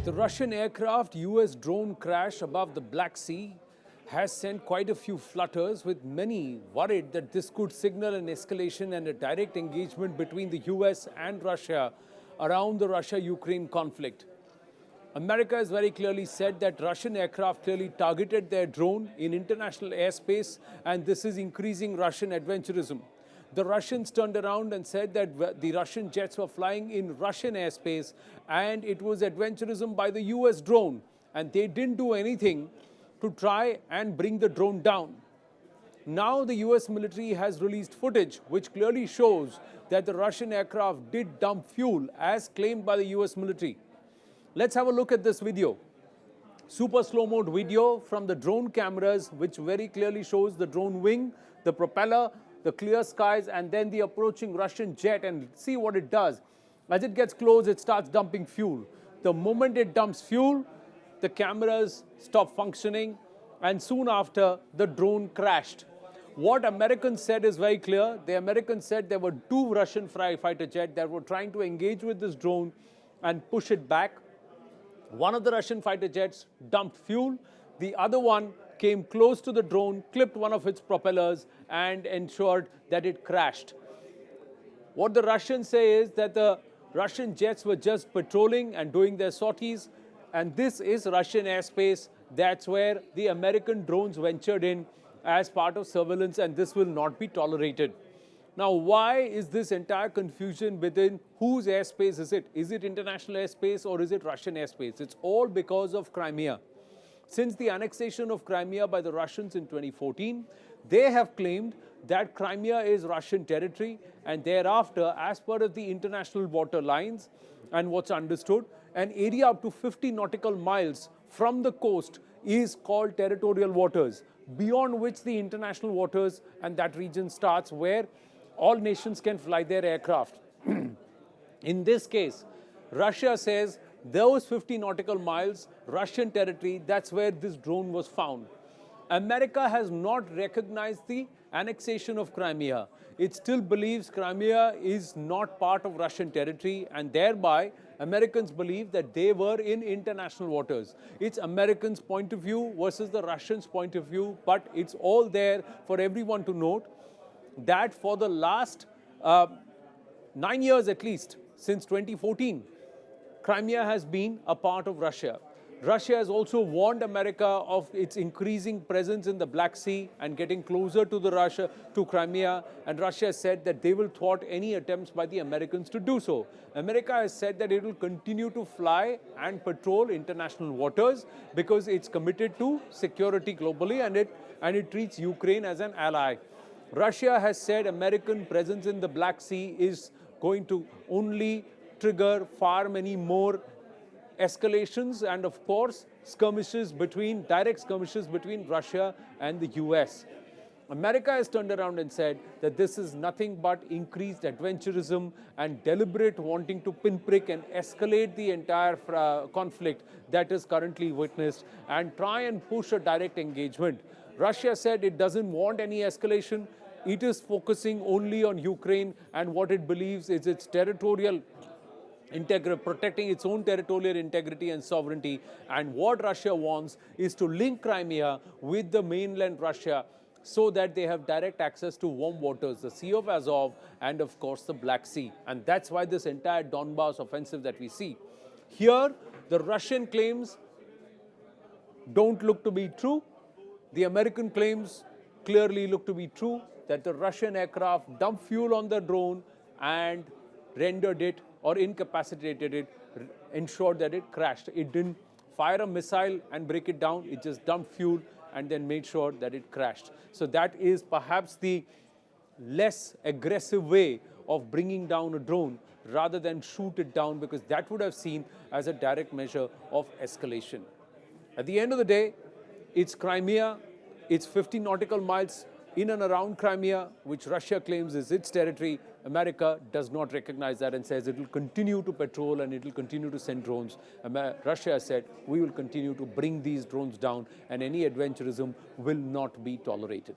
The Russian aircraft US drone crash above the Black Sea has sent quite a few flutters, with many worried that this could signal an escalation and a direct engagement between the US and Russia around the Russia-Ukraine conflict. America has very clearly said that Russian aircraft clearly targeted their drone in international airspace, and this is increasing Russian adventurism. The Russians turned around and said that the Russian jets were flying in Russian airspace and it was adventurism by the US drone, and they didn't do anything to try and bring the drone down. Now the US military has released footage which clearly shows that the Russian aircraft did dump fuel as claimed by the US military. Let's have a look at this video. Super slow mode video from the drone cameras, which very clearly shows the drone wing, the propeller, the clear skies, and then the approaching Russian jet, and see what it does. As it gets close, it starts dumping fuel. The moment it dumps fuel, the cameras stop functioning, and soon after, the drone crashed. What Americans said is very clear. The Americans said there were two Russian fighter jets that were trying to engage with this drone and push it back. One of the Russian fighter jets dumped fuel. The other one came close to the drone, clipped one of its propellers, and ensured that it crashed. What the Russians say is that the Russian jets were just patrolling and doing their sorties, and this is Russian airspace. That's where the American drones ventured in as part of surveillance, and this will not be tolerated. Now, why is this entire confusion within whose airspace is it? Is it international airspace or is it Russian airspace? It's all because of Crimea. Since the annexation of Crimea by the Russians in 2014, they have claimed that Crimea is Russian territory, and thereafter, as per the international water lines and what's understood, an area up to 50 nautical miles from the coast is called territorial waters, beyond which the international waters and that region starts, where all nations can fly their aircraft. In this case, Russia says those 50 nautical miles, Russian territory, that's where this drone was found. America has not recognized the annexation of Crimea. It still believes Crimea is not part of Russian territory, and thereby Americans believe that they were in international waters. It's Americans' point of view versus the Russians' point of view, but it's all there for everyone to note that for the last 9 years at least, since 2014, Crimea has been a part of Russia. Russia has also warned America of its increasing presence in the Black Sea and getting closer to Crimea, and Russia has said that they will thwart any attempts by the Americans to do so. America has said that it will continue to fly and patrol international waters because it's committed to security globally, and it treats Ukraine as an ally. Russia has said American presence in the Black Sea is going to only trigger far many more escalations and, of course, direct skirmishes between Russia and the US. America has turned around and said that this is nothing but increased adventurism and deliberate wanting to pinprick and escalate the entire conflict that is currently witnessed and try and push a direct engagement. Russia said it doesn't want any escalation. It is focusing only on Ukraine and what it believes is its territorial protecting its own territorial integrity and sovereignty. And what Russia wants is to link Crimea with the mainland Russia so that they have direct access to warm waters, the Sea of Azov, and of course the Black Sea. And that's why this entire Donbas offensive that we see. Here, the Russian claims don't look to be true. The American claims clearly look to be true, that the Russian aircraft dumped fuel on the drone and rendered it or incapacitated it, ensured that it crashed. It didn't fire a missile and break it down. It just dumped fuel and then made sure that it crashed. So that is perhaps the less aggressive way of bringing down a drone rather than shoot it down, because that would have seen as a direct measure of escalation. At the end of the day, it's Crimea, it's 50 nautical miles in and around Crimea, which Russia claims is its territory. America does not recognize that and says it will continue to patrol and it will continue to send drones. Russia has said we will continue to bring these drones down and any adventurism will not be tolerated.